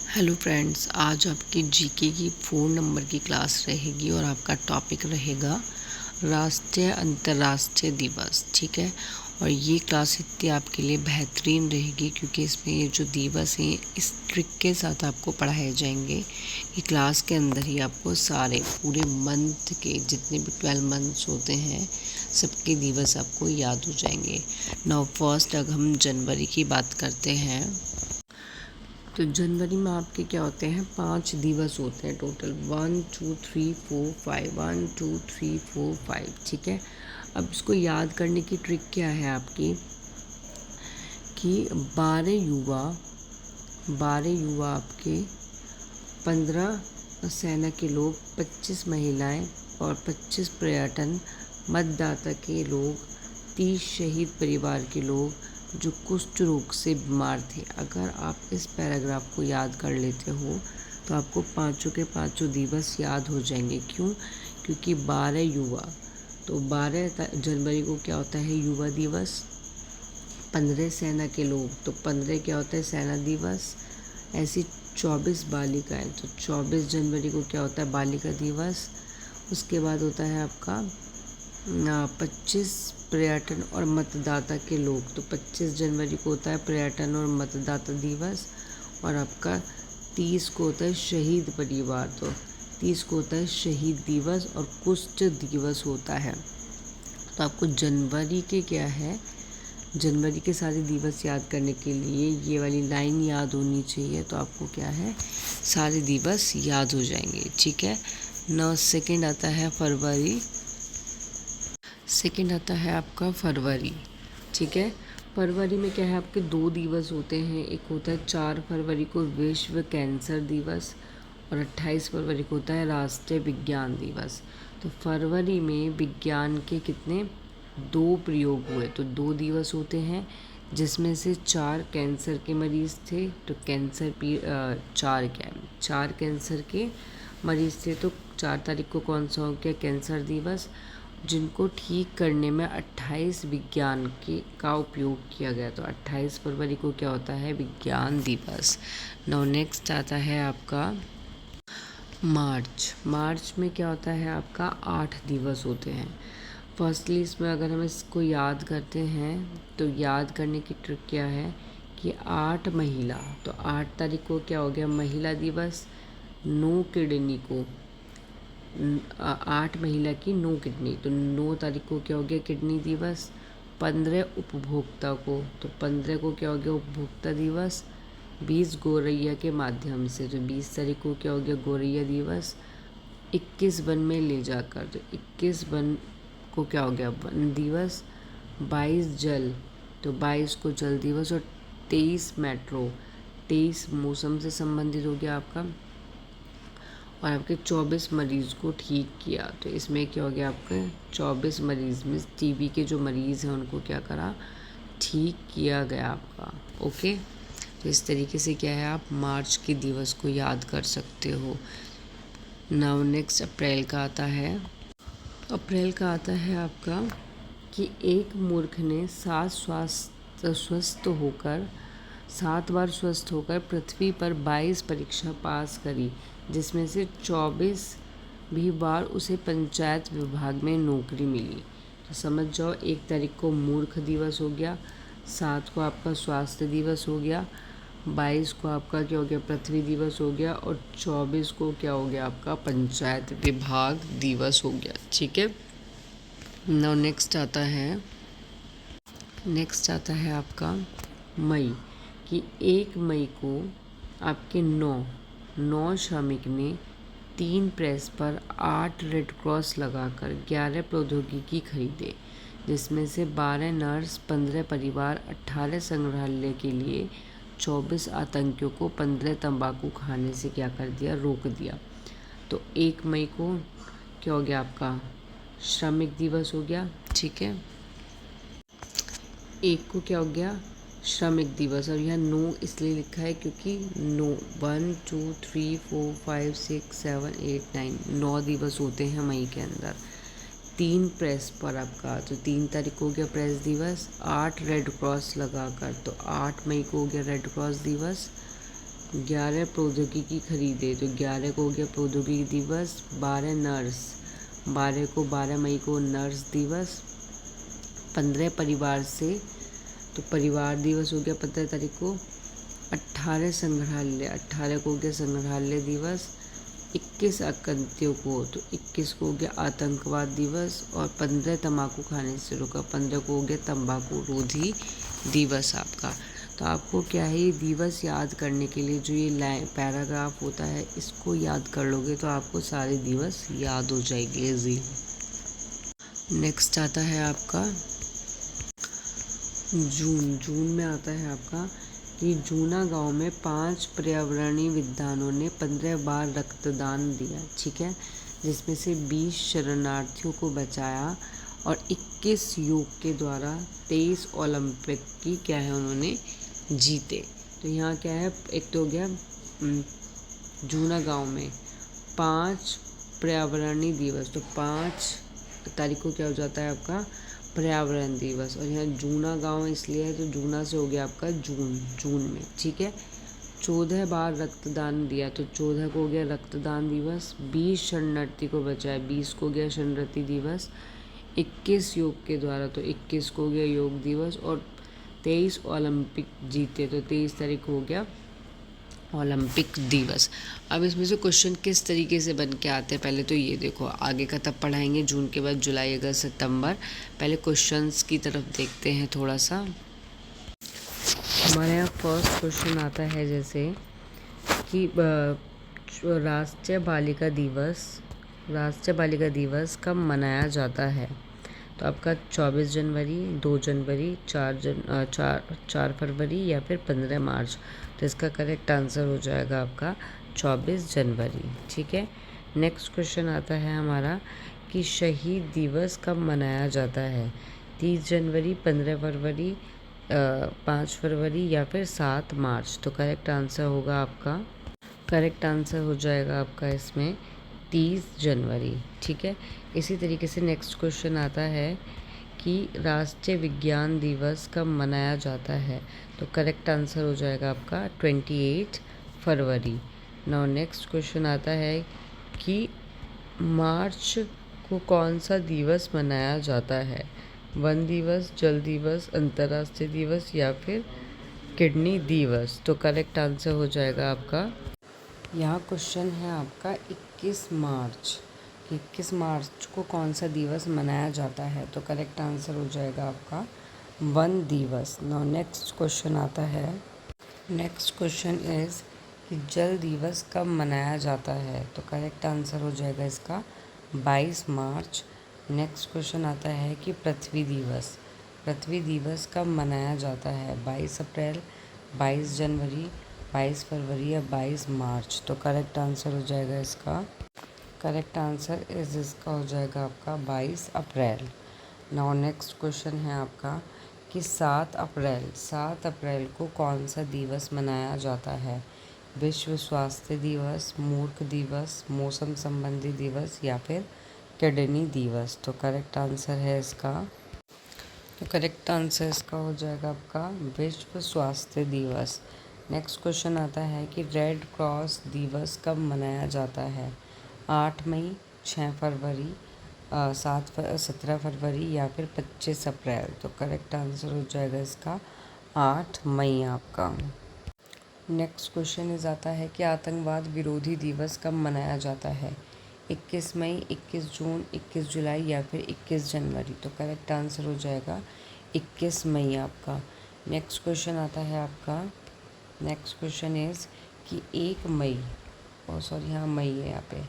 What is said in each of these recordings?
Hello friends, आज आपकी GK की 4 नंबर की क्लास रहेगी और आपका टॉपिक रहेगा राष्ट्रीय अंतर्राष्ट्रीय दिवस। ठीक है, और ये क्लास इतनी आपके लिए बेहतरीन रहेगी क्योंकि इसमें ये जो दिवस हैं इस ट्रिक के साथ आपको पढ़ाए जाएंगे कि क्लास के अंदर ही आपको सारे पूरे मंथ के जितने भी 12 मंथ्स होते हैं सबके दिवस आपको याद हो जाएंगे। नाउ फर्स्ट अगर हम जनवरी की बात करते हैं तो जनवरी में आपके क्या होते हैं, 5 दिवस होते हैं टोटल। 1 2 3 4 5, 1 2 3 4 5। ठीक है, अब इसको याद करने की ट्रिक क्या है आपकी कि 12 युवा आपके 15 सेना के लोग, 25 महिलाएं और 25 पर्यटन मतदाता के लोग, 30 शहीद परिवार के लोग जो कुष्ठ रोग से बीमार थे। अगर आप इस पैराग्राफ को याद कर लेते हो तो आपको पाँचों के पाँचों दिवस याद हो जाएंगे। क्यों? क्योंकि 12 युवा, तो 12 जनवरी को क्या होता है, युवा दिवस। 15 सेना के लोग, तो 15 क्या होता है, सेना दिवस। ऐसी 24 बालिकाएं, तो 24 जनवरी को क्या होता है, बालिका दिवस। उसके बाद होता है आपका 25 पर्यटन और मतदाता के लोग, तो 25 जनवरी को होता है पर्यटन और मतदाता दिवस। और आपका 30 को होता है शहीद परिवार, तो 30 को होता है शहीद दिवस और कुष्ठ दिवस होता है। तो आपको जनवरी के क्या है, जनवरी के सारे दिवस याद करने के लिए ये वाली लाइन याद होनी चाहिए। तो आपको क्या है, सारे दिवस याद हो जाएंगे। ठीक है, नौ सेकेंड आता है फरवरी। सेकेंड आता है आपका फरवरी। ठीक है, फरवरी में क्या है, आपके 2 दिवस होते हैं। एक होता है 4 फरवरी को विश्व कैंसर दिवस और 28 फरवरी को होता है राष्ट्रीय विज्ञान दिवस। तो फरवरी में विज्ञान के कितने, 2 प्रयोग हुए, तो 2 दिवस होते हैं जिसमें से 4 कैंसर के मरीज़ थे। तो कैंसर 4 कैंसर के मरीज़ थे। तो 4 तारीख को कौन सा हो गया, कैंसर दिवस, जिनको ठीक करने में 28 विज्ञान का उपयोग किया गया। तो 28 फरवरी को क्या होता है, विज्ञान दिवस। नाउ नेक्स्ट आता है आपका मार्च। मार्च में क्या होता है आपका, 8 दिवस होते हैं। फर्स्टली इसमें अगर हम इसको याद करते हैं तो याद करने की ट्रिक क्या है कि 8 महिला, तो 8 तारीख को क्या हो गया, महिला दिवस। 9 किडनी को 8 महिला की 9 किडनी, तो 9 तारीख को क्या हो गया, किडनी दिवस। 15 उपभोक्ता को, तो 15 को क्या हो गया, उपभोक्ता दिवस। 20 गौरैया के माध्यम से, तो 20 तारीख को क्या हो गया, गौरैया दिवस। 21 वन में ले जाकर, तो 21 वन को क्या हो गया, वन दिवस। 22 जल, तो 22 को जल दिवस। और 23 मेट्रो, 23 मौसम से संबंधित हो गया आपका। और आपके 24 मरीज़ को ठीक किया, तो इसमें क्या हो गया, आपके 24 मरीज़ में टीबी के जो मरीज़ हैं उनको क्या करा, ठीक किया गया आपका। ओके, तो इस तरीके से क्या है, आप मार्च के दिवस को याद कर सकते हो। नाउ नेक्स्ट अप्रैल का आता है। अप्रैल का आता है आपका कि एक मूर्ख ने 7 बार स्वस्थ होकर पृथ्वी पर 22 परीक्षा पास करी, जिसमें से 24 भी बार उसे पंचायत विभाग में नौकरी मिली। तो समझ जाओ, 1 तारीख को मूर्ख दिवस हो गया, 7 को आपका स्वास्थ्य दिवस हो गया, 22 को आपका क्या हो गया, पृथ्वी दिवस हो गया, और 24 को क्या हो गया, आपका पंचायत विभाग दिवस हो गया। ठीक है, नाउ नेक्स्ट आता है आपका मई, कि 1 मई को आपके 9 श्रमिक ने 3 प्रेस पर 8 रेड क्रॉस लगाकर 11 प्रौद्योगिकी खरीदे, जिसमें से 12 नर्स, 15 परिवार, 18 संग्रहालय के लिए, 24 आतंकियों को 15 तंबाकू खाने से क्या कर दिया, रोक दिया। तो 1 मई को क्या हो गया, आपका श्रमिक दिवस हो गया। ठीक है, 1 को क्या हो गया, श्रमिक दिवस। और यहाँ 9 इसलिए लिखा है क्योंकि 1 2 3 4 5 6 7 8 9 दिवस होते हैं मई के अंदर। 3 प्रेस पर आपका, तो 3 तारीख को हो गया प्रेस दिवस। 8 रेड क्रॉस लगाकर, तो 8 मई को हो गया रेड क्रॉस दिवस। 11 प्रौद्योगिकी खरीदे, तो 11 को हो गया प्रौद्योगिकी दिवस। 12 नर्स, 12 को 12 मई को नर्स दिवस। 15 परिवार से, तो परिवार दिवस हो गया 15 तारीख को। 18 संग्रहालय, 18 को हो गया संग्रहालय दिवस। 21 आतंकियों को, तो 21 को हो गया आतंकवाद दिवस। और 15 तंबाकू खाने से रोका, 15 को हो गया तंबाकू रोधी दिवस आपका। तो आपको क्या है, ये दिवस याद करने के लिए जो ये पैराग्राफ होता है इसको याद कर लोगे तो आपको सारे दिवस याद हो जाएंगे इजी। नेक्स्ट आता है आपका जून। जून में आता है आपका कि जूना गांव में 5 पर्यावरणीय विद्वानों ने 15 बार रक्तदान दिया, ठीक है, जिसमें से 20 शरणार्थियों को बचाया और 21 योग के द्वारा 23 ओलंपिक की क्या है उन्होंने जीते। तो यहाँ क्या है, एक तो हो गया जूना गांव में 5 पर्यावरणीय दिवस, तो 5 तारीख को क्या हो जाता है आपका पर्यावरण दिवस। और यहाँ जूना गांव इसलिए है तो जूना से हो गया आपका जून में, ठीक है। 14 बार रक्तदान दिया, तो 14 को हो गया रक्तदान दिवस। 20 शरणार्थी को बचाया, 20 को हो गया शरणार्थी दिवस। 21 योग के द्वारा, तो 21 को हो गया योग दिवस। और 23 ओलंपिक जीते, तो 23 तारीख को हो गया ओलंपिक दिवस। अब इसमें से क्वेश्चन किस तरीके से बन के आते हैं, पहले तो ये देखो, आगे का तब पढ़ाएंगे जून के बाद जुलाई अगस्त सितंबर। पहले क्वेश्चंस की तरफ देखते हैं थोड़ा सा। हमारे यहाँ फर्स्ट क्वेश्चन आता है जैसे कि राष्ट्रीय बालिका दिवस कब मनाया जाता है। तो आपका 24 जनवरी, 2 जनवरी, 4 फरवरी या फिर 15 मार्च। तो इसका करेक्ट आंसर हो जाएगा आपका 24 जनवरी, ठीक है। नेक्स्ट क्वेश्चन आता है हमारा कि शहीद दिवस कब मनाया जाता है। 30 जनवरी, 15 फरवरी, 5 फरवरी या फिर 7 मार्च। तो करेक्ट आंसर हो जाएगा आपका इसमें 30 जनवरी, ठीक है। इसी तरीके से नेक्स्ट क्वेश्चन आता है कि राष्ट्रीय विज्ञान दिवस कब मनाया जाता है। तो करेक्ट आंसर हो जाएगा आपका 28 फरवरी। नाउ नेक्स्ट क्वेश्चन आता है कि मार्च को कौन सा दिवस मनाया जाता है। वन दिवस, जल दिवस, अंतर्राष्ट्रीय दिवस या फिर किडनी दिवस। तो करेक्ट आंसर हो जाएगा आपका, यहाँ क्वेश्चन है आपका 21 मार्च। 21 मार्च को कौन सा दिवस मनाया जाता है। तो करेक्ट आंसर हो जाएगा आपका वन दिवस। नाउ नेक्स्ट क्वेश्चन आता है, नेक्स्ट क्वेश्चन इज़ कि जल दिवस कब मनाया जाता है। तो करेक्ट आंसर हो जाएगा इसका 22 मार्च। नेक्स्ट क्वेश्चन आता है कि पृथ्वी दिवस कब मनाया जाता है। 22 अप्रैल, 22 जनवरी, 22 फरवरी या 22 मार्च। तो करेक्ट आंसर हो जाएगा इसका, करेक्ट आंसर इसका हो जाएगा आपका 22 अप्रैल। नाउ नेक्स्ट क्वेश्चन है आपका कि 7 अप्रैल को कौन सा दिवस मनाया जाता है। विश्व स्वास्थ्य दिवस, मूर्ख दिवस, मौसम संबंधी दिवस या फिर किडनी दिवस। तो करेक्ट आंसर है इसका, तो करेक्ट आंसर इसका हो जाएगा आपका विश्व स्वास्थ्य दिवस। नेक्स्ट क्वेश्चन आता है कि रेड क्रॉस दिवस कब मनाया जाता है। 8 मई, 6 फरवरी, 17 फरवरी या फिर 25 अप्रैल। तो करेक्ट आंसर हो जाएगा इसका 8 मई आपका। नेक्स्ट क्वेश्चन इज आता है कि आतंकवाद विरोधी दिवस कब मनाया जाता है। 21 मई, 21 जून, 21 जुलाई या फिर 21 जनवरी। तो करेक्ट आंसर हो जाएगा 21 मई आपका। नेक्स्ट क्वेश्चन आता है आपका, नेक्स्ट क्वेश्चन इज़ कि 1 मई, यहाँ मई है, यहाँ पे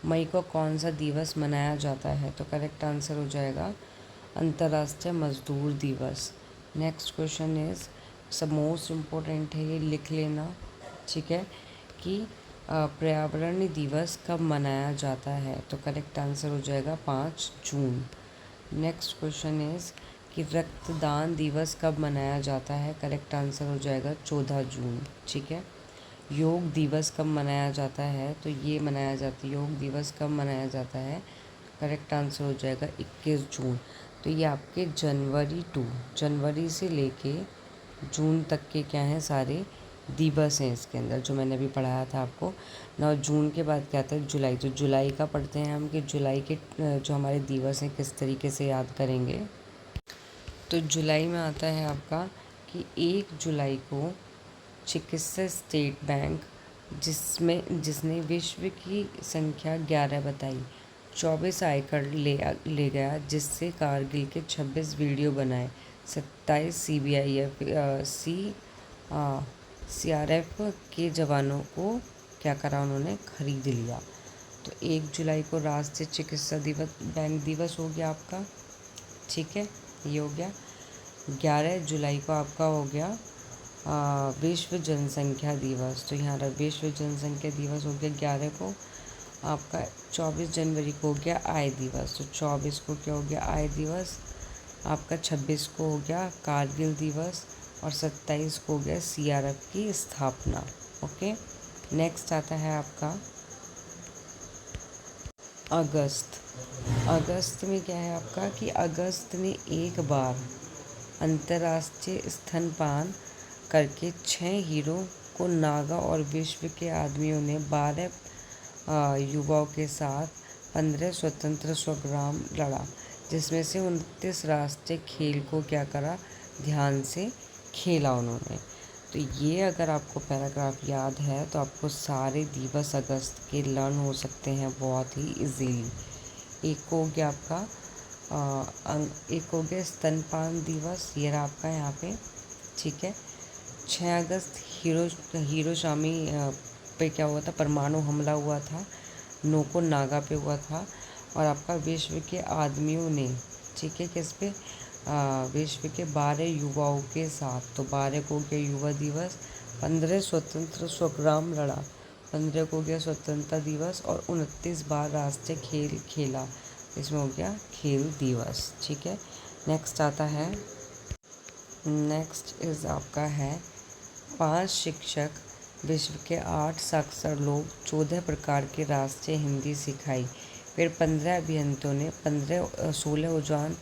मई को कौन सा दिवस मनाया जाता है। तो करेक्ट आंसर हो जाएगा अंतर्राष्ट्रीय मजदूर दिवस। नेक्स्ट क्वेश्चन इज़ सब मोस्ट इम्पोर्टेंट है, ये लिख लेना, ठीक है, कि पर्यावरण दिवस कब मनाया जाता है। तो करेक्ट आंसर हो जाएगा 5 जून। नेक्स्ट क्वेश्चन इज़ कि रक्तदान दिवस कब मनाया जाता है। करेक्ट आंसर हो जाएगा 14 जून, ठीक है। योग दिवस कब मनाया जाता है। तो ये मनाया जाता है, योग दिवस कब मनाया जाता है। करेक्ट आंसर हो जाएगा 21 जून। तो ये आपके जनवरी से लेके जून तक के क्या हैं सारे दिवस हैं इसके अंदर, जो मैंने अभी पढ़ाया था आपको। ना जून के बाद क्या आता है, जुलाई। तो जुलाई का पढ़ते हैं हम कि जुलाई के जो हमारे दिवस हैं किस तरीके से याद करेंगे। तो जुलाई में आता है आपका कि 1 जुलाई को चिकित्सा स्टेट बैंक जिसने विश्व की संख्या 11 बताई, 24 आयकर ले गया, जिससे कारगिल के 26 वीडियो बनाए, 27 CRF के जवानों को क्या करा, उन्होंने खरीद लिया। तो 1 जुलाई को राष्ट्रीय चिकित्सा बैंक दिवस हो गया आपका, ठीक है, ये हो गया। 11 जुलाई को आपका हो गया विश्व जनसंख्या दिवस। तो यहाँ विश्व जनसंख्या दिवस हो गया 11 को आपका। 24 जनवरी को हो गया आय दिवस। तो 24 को क्या हो गया, आय दिवस आपका। 26 को हो गया कारगिल दिवस और 27 को हो गया CRF की स्थापना। ओके, नेक्स्ट आता है आपका अगस्त। अगस्त में क्या है आपका कि अगस्त में एक बार अंतर्राष्ट्रीय स्तनपान करके 6 हीरो को नागा और विश्व के आदमियों ने 12 युवाओं के साथ 15 स्वतंत्र संग्राम लड़ा, जिसमें से 29 राष्ट्रीय खेल को क्या करा, ध्यान से खेला उन्होंने। तो ये अगर आपको पैराग्राफ याद है तो आपको सारे दिवस अगस्त के लर्न हो सकते हैं बहुत ही इजीली। एक हो गया आपका एक हो गया स्तनपान दिवस, ये रहा आपका यहाँ पे, ठीक है। 6 अगस्त हिरोशिमा पे क्या हुआ था, परमाणु हमला हुआ था, नोको नागा पे हुआ था। और आपका विश्व के आदमियों ने, ठीक है, किस पे, विश्व के 12 युवाओं के साथ। तो 12 को गया युवा दिवस, 15 स्वतंत्र संग्राम लड़ा, 15 को गया स्वतंत्रता दिवस और 29 बार राष्ट्रीय खेल खेला, इसमें हो गया खेल दिवस, ठीक है। नेक्स्ट आता है, नेक्स्ट इज आपका है 5 शिक्षक विश्व के 8 साक्षर लोग 14 प्रकार की राष्ट्रीय हिंदी सिखाई। फिर 15 अभियंताओं ने 16 उड़ान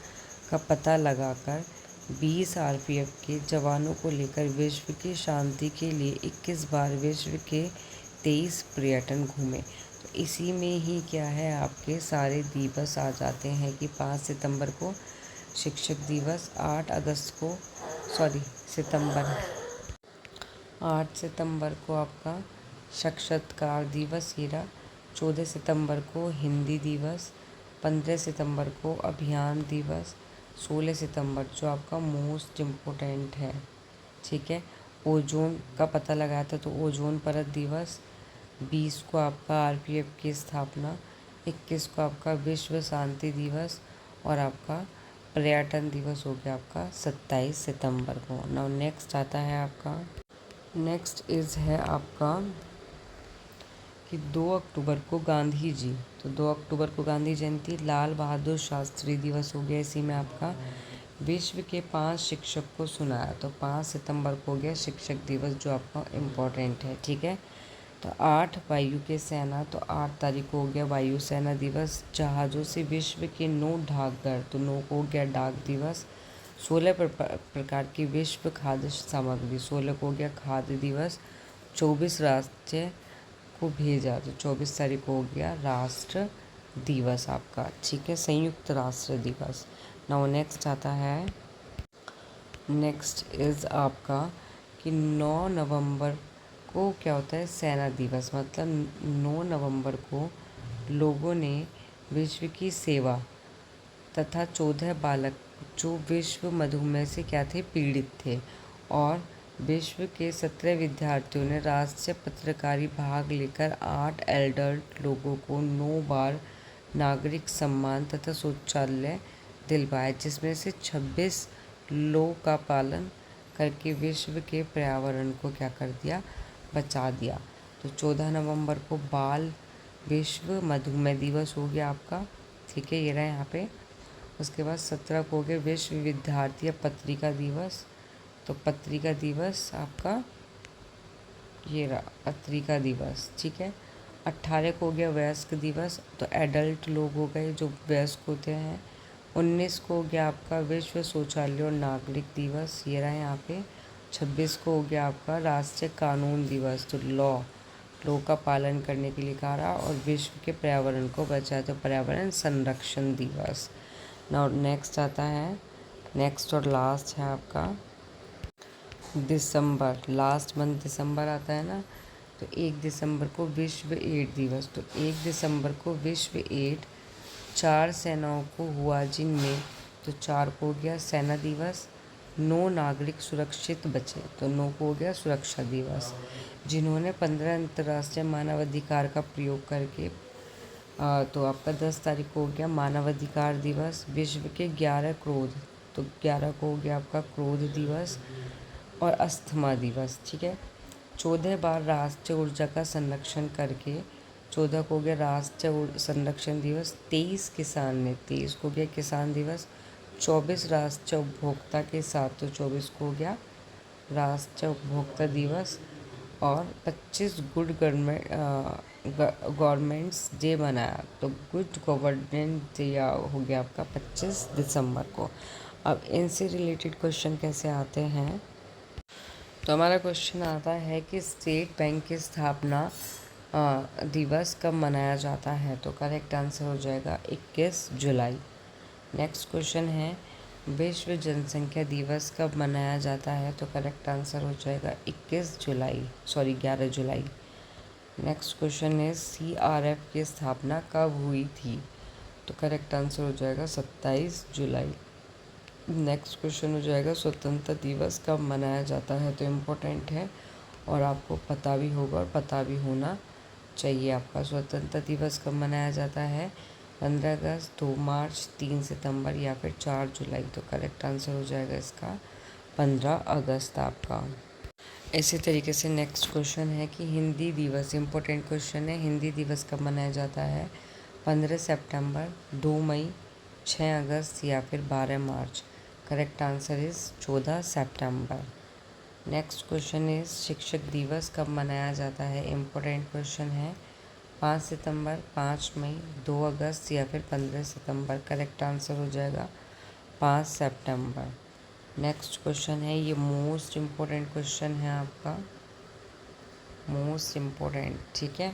का पता लगाकर 20 RPF के जवानों को लेकर विश्व की शांति के लिए 21 बार विश्व के 23 पर्यटन घूमे। तो इसी में ही क्या है, आपके सारे दिवस आ जाते हैं कि 5 सितंबर को शिक्षक दिवस, 8 सितंबर को आपका साक्षरता दिवस, ये रहा। 14 सितंबर को हिंदी दिवस, 15 सितंबर को अभियान दिवस, 16 सितंबर जो आपका मोस्ट इम्पोर्टेंट है, ठीक है, ओजोन का पता लगाया था, तो ओजोन परत दिवस। 20 को आपका RPF की स्थापना, 21 को आपका विश्व शांति दिवस और आपका पर्यटन दिवस हो गया आपका 27 सितंबर को। नाउ नेक्स्ट आता है आपका, नेक्स्ट इज़ है आपका कि 2 अक्टूबर को गांधी जी। तो 2 अक्टूबर को गांधी जयंती, लाल बहादुर शास्त्री दिवस हो गया। इसी में आपका विश्व के 5 शिक्षक को सुनाया। तो 5 सितंबर को हो गया शिक्षक दिवस, जो आपका इम्पोर्टेंट है, ठीक है। तो 8 वायु के सेना, तो 8 तारीख को हो गया वायु सेना दिवस। जहाज़ों से विश्व के 9 डाकघर, तो 9 को हो गया डाक दिवस। 16 प्रकार की विश्व खाद्य सामग्री, 16 को हो गया खाद्य दिवस। 24 राष्ट्र को भेजा, तो 24 तारीख को हो गया राष्ट्र दिवस आपका, ठीक है, संयुक्त राष्ट्र दिवस। नाउ नेक्स्ट आता है, नेक्स्ट इज़ आपका कि 9 नवंबर को क्या होता है, सेना दिवस। मतलब 9 नवंबर को लोगों ने विश्व की सेवा तथा 14 बालक जो विश्व मधुमेह से क्या थे, पीड़ित थे, और विश्व के 17 विद्यार्थियों ने राष्ट्रीय पत्रकारी भाग लेकर 8 एडल्ट लोगों को 9 बार नागरिक सम्मान तथा शौचालय दिलवाया, जिसमें से 26 लोग का पालन करके विश्व के पर्यावरण को क्या कर दिया, बचा दिया। तो 14 नवंबर को बाल विश्व मधुमेह दिवस हो गया आपका, ठीक है, ये रहा यहाँ पे। उसके बाद 17 को हो गया विश्व विद्यार्थी पत्रिका दिवस। तो पत्रिका दिवस आपका ये रहा, पत्रिका दिवस, ठीक है। 18 को हो गया वयस्क दिवस, तो एडल्ट लोग हो गए जो वयस्क होते हैं। 19 को हो गया आपका विश्व शौचालय और नागरिक दिवस, ये रहा यहाँ पे। 26 को हो गया आपका राष्ट्रीय कानून दिवस, तो लॉ का पालन करने के लिए कहा रहा, और विश्व के पर्यावरण को बचाए तो पर्यावरण संरक्षण दिवस। नाउ नेक्स्ट आता है, नेक्स्ट और लास्ट है आपका दिसंबर। लास्ट मंथ दिसंबर आता है ना, तो 1 दिसंबर को विश्व एड्स दिवस। तो 1 दिसंबर को विश्व एड्स 4 सेनाओं को हुआ जिनमें, तो 4 को हो गया सेना दिवस। 9 नागरिक सुरक्षित बचे, तो 9 को हो गया सुरक्षा दिवस। जिन्होंने 15 अंतर्राष्ट्रीय मानवाधिकार का प्रयोग करके, तो आपका 10 तारीख को हो गया मानवाधिकार दिवस। विश्व के 11 क्रोध, तो 11 को हो गया आपका क्रोध दिवस और अस्थमा दिवस, ठीक है। 14 बार राष्ट्रीय ऊर्जा का संरक्षण करके, 14 को हो गया राष्ट्रीय संरक्षण दिवस। 23 किसान ने, 23 को हो गया किसान दिवस। 24 राष्ट्रीय उपभोक्ता के साथ, तो 24 को हो गया राष्ट्रीय उपभोक्ता दिवस। और 25 गुड गवर्नमेंट्स डे मनाया, तो गुड गवर्नेंस डे हो गया आपका 25 दिसंबर को। अब इनसे रिलेटेड क्वेश्चन कैसे आते हैं, तो हमारा क्वेश्चन आता है कि स्टेट बैंक की स्थापना दिवस कब मनाया जाता है, तो करेक्ट आंसर हो जाएगा 21 जुलाई। नेक्स्ट क्वेश्चन है विश्व जनसंख्या दिवस कब मनाया जाता है, तो करेक्ट आंसर हो जाएगा 11 जुलाई। नेक्स्ट क्वेश्चन है CRF की स्थापना कब हुई थी, तो करेक्ट आंसर हो जाएगा 27 जुलाई। नेक्स्ट क्वेश्चन हो जाएगा स्वतंत्रता दिवस कब मनाया जाता है, तो इम्पोर्टेंट है और आपको पता भी होगा और पता भी होना चाहिए आपका। स्वतंत्रता दिवस कब मनाया जाता है, 15 अगस्त, 2 मार्च, 3 सितंबर या फिर 4 जुलाई, तो करेक्ट आंसर हो जाएगा इसका 15 अगस्त आपका। इसी तरीके से नेक्स्ट क्वेश्चन है कि हिंदी दिवस, इम्पोर्टेंट क्वेश्चन है, हिंदी दिवस कब मनाया जाता है, 15 सितंबर, 2 मई, 6 अगस्त या फिर 12 मार्च। करेक्ट आंसर इज़ 14 सितंबर। नेक्स्ट क्वेश्चन इज शिक्षक दिवस कब मनाया जाता है, इम्पोर्टेंट क्वेश्चन है, 5 सितंबर, 5 मई, 2 अगस्त या फिर 15 सितंबर। करेक्ट आंसर हो जाएगा 5 सितंबर। नेक्स्ट क्वेश्चन है, ये मोस्ट इम्पोर्टेंट क्वेश्चन है आपका, मोस्ट इम्पोर्टेंट, ठीक है,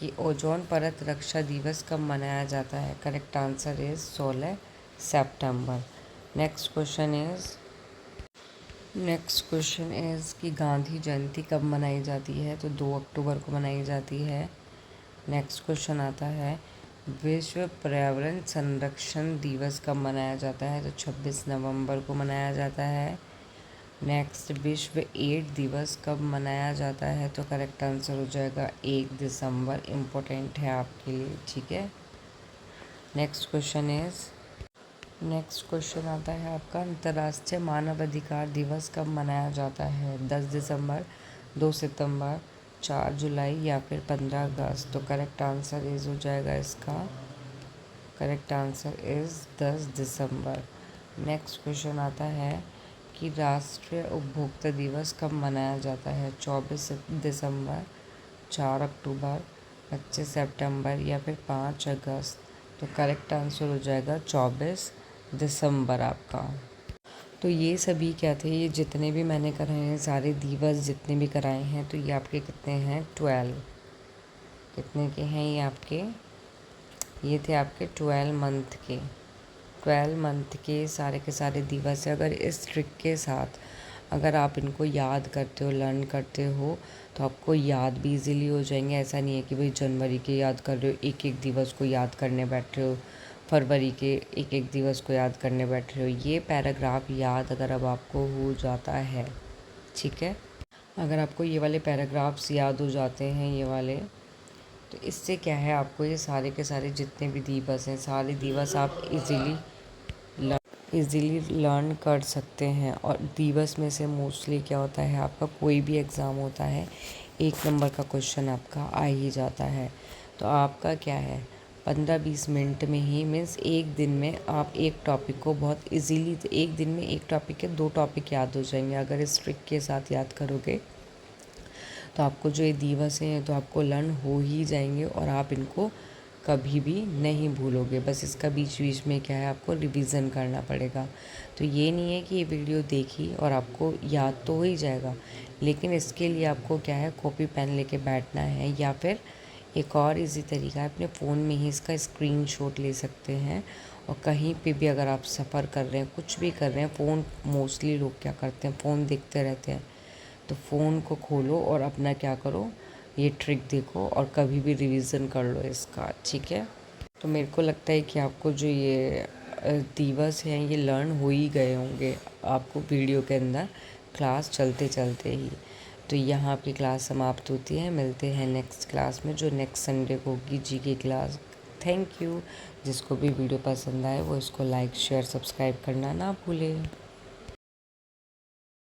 कि ओजोन परत रक्षा दिवस कब मनाया जाता है। Correct answer is 16 September. Next question is कि गांधी जयंती कब मनाई जाती है, तो 2 अक्टूबर को मनाई जाती है। नेक्स्ट क्वेश्चन आता है विश्व पर्यावरण संरक्षण दिवस कब मनाया जाता है, तो 26 नवंबर को मनाया जाता है। नेक्स्ट विश्व एड्स दिवस कब मनाया जाता है, तो करेक्ट आंसर हो जाएगा 1 दिसंबर। इम्पोर्टेंट है आपके लिए, ठीक है। नेक्स्ट क्वेश्चन आता है आपका अंतर्राष्ट्रीय मानवाधिकार दिवस कब मनाया जाता है, 10 दिसंबर, 2 सितंबर, 4 जुलाई या फिर 15 अगस्त। तो करेक्ट आंसर हो जाएगा इसका, correct answer is 10 December. Next question आता है कि राष्ट्रीय उपभोक्ता दिवस कब मनाया जाता है, 24 दिसंबर, 4 अक्टूबर, 25 सितंबर या फिर 5 अगस्त। तो करेक्ट आंसर हो जाएगा 24 दिसंबर आपका। तो ये सभी क्या थे, ये जितने भी मैंने कराए हैं सारे दिवस जितने भी कराए हैं, तो ये आपके कितने हैं 12, कितने के हैं ये आपके, ये थे आपके 12 मंथ के सारे के सारे दिवस है। अगर इस ट्रिक के साथ अगर आप इनको याद करते हो, लर्न करते हो, तो आपको याद भी इजीली हो जाएंगे। ऐसा नहीं है कि भाई जनवरी के याद कर रहे हो, एक एक दिवस को याद करने बैठ रहे हो, फरवरी के एक एक दिवस को याद करने बैठ रहे हो। ये पैराग्राफ याद अगर अब आपको हो जाता है, ठीक है, अगर आपको ये वाले पैराग्राफ्स याद हो जाते हैं ये वाले, तो इससे क्या है, आपको ये सारे के सारे जितने भी दिवस हैं सारे दिवस आप इजीली लर्न कर सकते हैं। और दिवस में से मोस्टली क्या होता है, आपका कोई भी एग्ज़ाम होता है 1 नंबर का क्वेश्चन आपका आ ही जाता है। तो आपका क्या है 15-20 मिनट में ही, मीन्स एक दिन में आप एक टॉपिक को बहुत इजीली, एक दिन में एक टॉपिक के 2 टॉपिक याद हो जाएंगे अगर इस ट्रिक के साथ याद करोगे। तो आपको जो ये दिवस हैं तो आपको लर्न हो ही जाएंगे और आप इनको कभी भी नहीं भूलोगे। बस इसका बीच बीच में क्या है, आपको रिवीज़न करना पड़ेगा। तो ये नहीं है कि ये वीडियो देखी और आपको याद तो हो ही जाएगा, लेकिन इसके लिए आपको क्या है, कॉपी पेन लेके बैठना है, या फिर एक और इजी तरीका है, अपने फ़ोन में ही इसका स्क्रीनशॉट ले सकते हैं। और कहीं पे भी अगर आप सफ़र कर रहे हैं, कुछ भी कर रहे हैं, फ़ोन मोस्टली लोग क्या करते हैं, फ़ोन देखते रहते हैं, तो फ़ोन को खोलो और अपना क्या करो, ये ट्रिक देखो और कभी भी रिवीज़न कर लो इसका, ठीक है। तो मेरे को लगता है कि आपको जो ये दिवस हैं ये लर्न हो ही गए होंगे आपको वीडियो के अंदर, क्लास चलते चलते ही। तो यहाँ आपकी क्लास समाप्त होती है। मिलते हैं नेक्स्ट क्लास में, जो नेक्स्ट संडे को होगी, जी की क्लास। Thank you. जिसको भी वीडियो पसंद आए वो इसको लाइक शेयर सब्सक्राइब करना ना भूले।